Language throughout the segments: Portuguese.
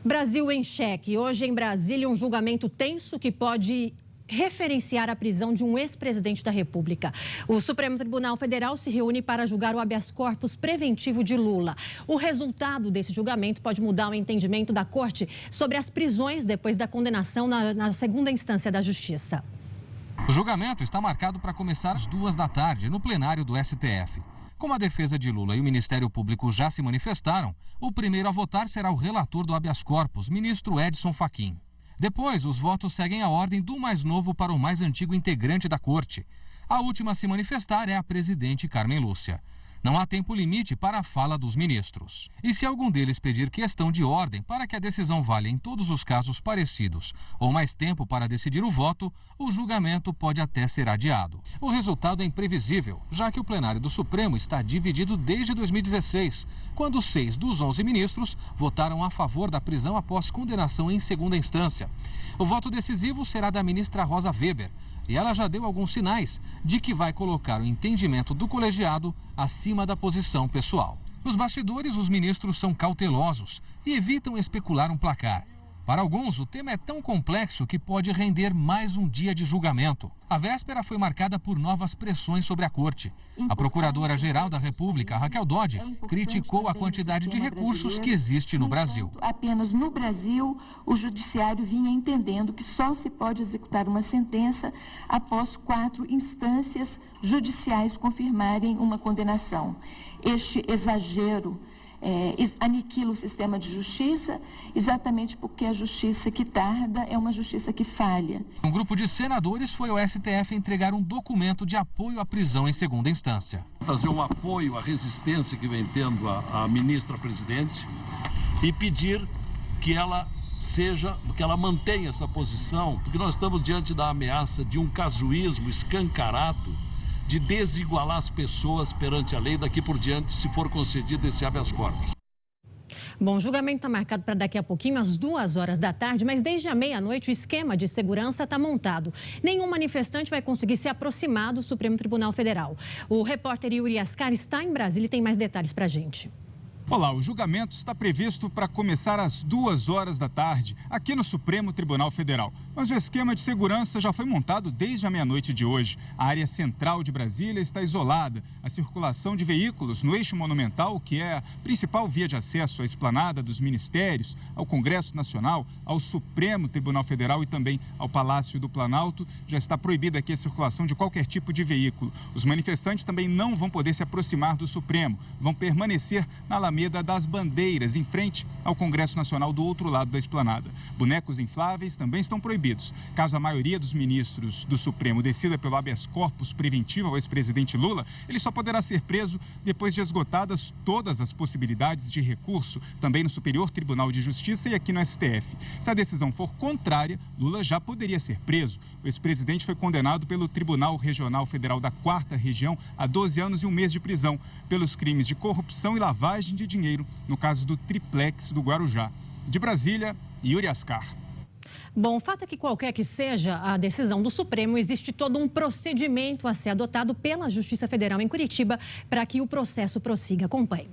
Brasil em xeque. Hoje em Brasília, um julgamento tenso que pode referenciar a prisão de um ex-presidente da República. O Supremo Tribunal Federal se reúne para julgar o habeas corpus preventivo de Lula. O resultado desse julgamento pode mudar o entendimento da Corte sobre as prisões depois da condenação na segunda instância da Justiça. O julgamento está marcado para começar às 14h, no plenário do STF. Como a defesa de Lula e o Ministério Público já se manifestaram, o primeiro a votar será o relator do habeas corpus, ministro Edson Fachin. Depois, os votos seguem a ordem do mais novo para o mais antigo integrante da corte. A última a se manifestar é a presidente Carmen Lúcia. Não há tempo limite para a fala dos ministros. E se algum deles pedir questão de ordem para que a decisão valha em todos os casos parecidos ou mais tempo para decidir o voto, o julgamento pode até ser adiado. O resultado é imprevisível, já que o plenário do Supremo está dividido desde 2016, quando 6 dos 11 ministros votaram a favor da prisão após condenação em segunda instância. O voto decisivo será da ministra Rosa Weber, e ela já deu alguns sinais de que vai colocar o entendimento do colegiado acima da posição pessoal. Nos bastidores, os ministros são cautelosos e evitam especular um placar. Para alguns, o tema é tão complexo que pode render mais um dia de julgamento. A véspera foi marcada por novas pressões sobre a Corte. A Procuradora-Geral da República, Raquel Dodge, criticou a quantidade de recursos que existe no Brasil. Apenas no Brasil, o Judiciário vinha entendendo que só se pode executar uma sentença após 4 instâncias judiciais confirmarem uma condenação. Este exagero aniquila o sistema de justiça, exatamente porque a justiça que tarda é uma justiça que falha. Um grupo de senadores foi ao STF entregar um documento de apoio à prisão em segunda instância. Fazer um apoio à resistência que vem tendo a ministra presidente e pedir que ela mantenha essa posição, porque nós estamos diante da ameaça de um casuísmo escancarado de desigualar as pessoas perante a lei daqui por diante, se for concedido esse habeas corpus. Bom, o julgamento está marcado para daqui a pouquinho, às 14h, mas desde a meia-noite o esquema de segurança está montado. Nenhum manifestante vai conseguir se aproximar do Supremo Tribunal Federal. O repórter Yuri Ascar está em Brasília e tem mais detalhes para a gente. Olá, o julgamento está previsto para começar às 14h, aqui no Supremo Tribunal Federal. Mas o esquema de segurança já foi montado desde a meia-noite de hoje. A área central de Brasília está isolada. A circulação de veículos no eixo monumental, que é a principal via de acesso à esplanada dos ministérios, ao Congresso Nacional, ao Supremo Tribunal Federal e também ao Palácio do Planalto, já está proibida aqui a circulação de qualquer tipo de veículo. Os manifestantes também não vão poder se aproximar do Supremo, vão permanecer na Alameda das Bandeiras, em frente ao Congresso Nacional do outro lado da esplanada. Bonecos infláveis também estão proibidos. Caso a maioria dos ministros do Supremo decida pelo habeas corpus preventivo ao ex-presidente Lula, ele só poderá ser preso depois de esgotadas todas as possibilidades de recurso, também no Superior Tribunal de Justiça e aqui no STF. Se a decisão for contrária, Lula já poderia ser preso. O ex-presidente foi condenado pelo Tribunal Regional Federal da 4ª Região a 12 anos e 1 mês de prisão, pelos crimes de corrupção e lavagem de dinheiro, no caso do triplex do Guarujá. De Brasília, Yuri Ascar. Bom, o fato é que qualquer que seja a decisão do Supremo, existe todo um procedimento a ser adotado pela Justiça Federal em Curitiba para que o processo prossiga. Acompanhe.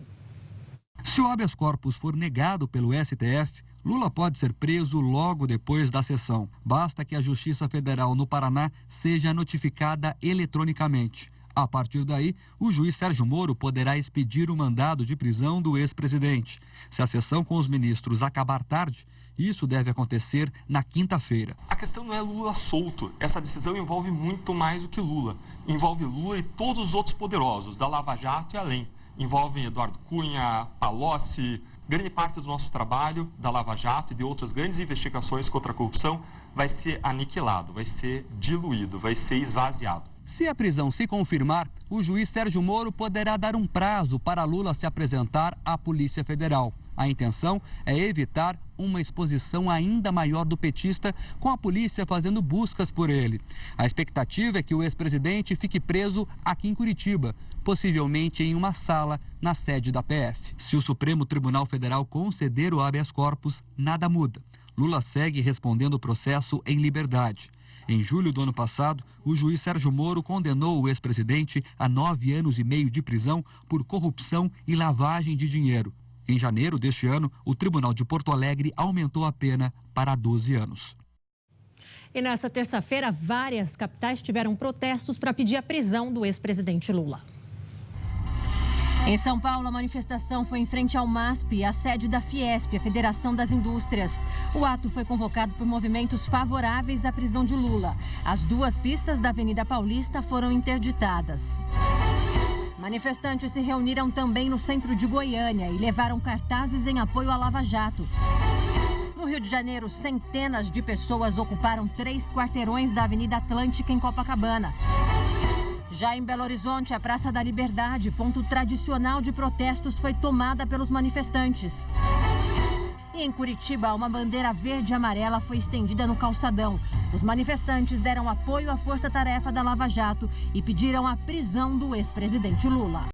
Se o habeas corpus for negado pelo STF, Lula pode ser preso logo depois da sessão. Basta que a Justiça Federal no Paraná seja notificada eletronicamente. A partir daí, o juiz Sérgio Moro poderá expedir o mandado de prisão do ex-presidente. Se a sessão com os ministros acabar tarde, isso deve acontecer na quinta-feira. A questão não é Lula solto. Essa decisão envolve muito mais do que Lula. Envolve Lula e todos os outros poderosos, da Lava Jato e além. Envolve Eduardo Cunha, Palocci. Grande parte do nosso trabalho da Lava Jato e de outras grandes investigações contra a corrupção vai ser aniquilado, vai ser diluído, vai ser esvaziado. Se a prisão se confirmar, o juiz Sérgio Moro poderá dar um prazo para Lula se apresentar à Polícia Federal. A intenção é evitar uma exposição ainda maior do petista, com a polícia fazendo buscas por ele. A expectativa é que o ex-presidente fique preso aqui em Curitiba, possivelmente em uma sala na sede da PF. Se o Supremo Tribunal Federal conceder o habeas corpus, nada muda. Lula segue respondendo o processo em liberdade. Em julho do ano passado, o juiz Sérgio Moro condenou o ex-presidente a 9 anos e meio de prisão por corrupção e lavagem de dinheiro. Em janeiro deste ano, o Tribunal de Porto Alegre aumentou a pena para 12 anos. E nessa terça-feira, várias capitais tiveram protestos para pedir a prisão do ex-presidente Lula. Em São Paulo, a manifestação foi em frente ao MASP, a sede da Fiesp, a Federação das Indústrias. O ato foi convocado por movimentos favoráveis à prisão de Lula. As duas pistas da Avenida Paulista foram interditadas. Manifestantes se reuniram também no centro de Goiânia e levaram cartazes em apoio à Lava Jato. No Rio de Janeiro, centenas de pessoas ocuparam 3 quarteirões da Avenida Atlântica em Copacabana. Já em Belo Horizonte, a Praça da Liberdade, ponto tradicional de protestos, foi tomada pelos manifestantes. E em Curitiba, uma bandeira verde e amarela foi estendida no calçadão. Os manifestantes deram apoio à força-tarefa da Lava Jato e pediram a prisão do ex-presidente Lula.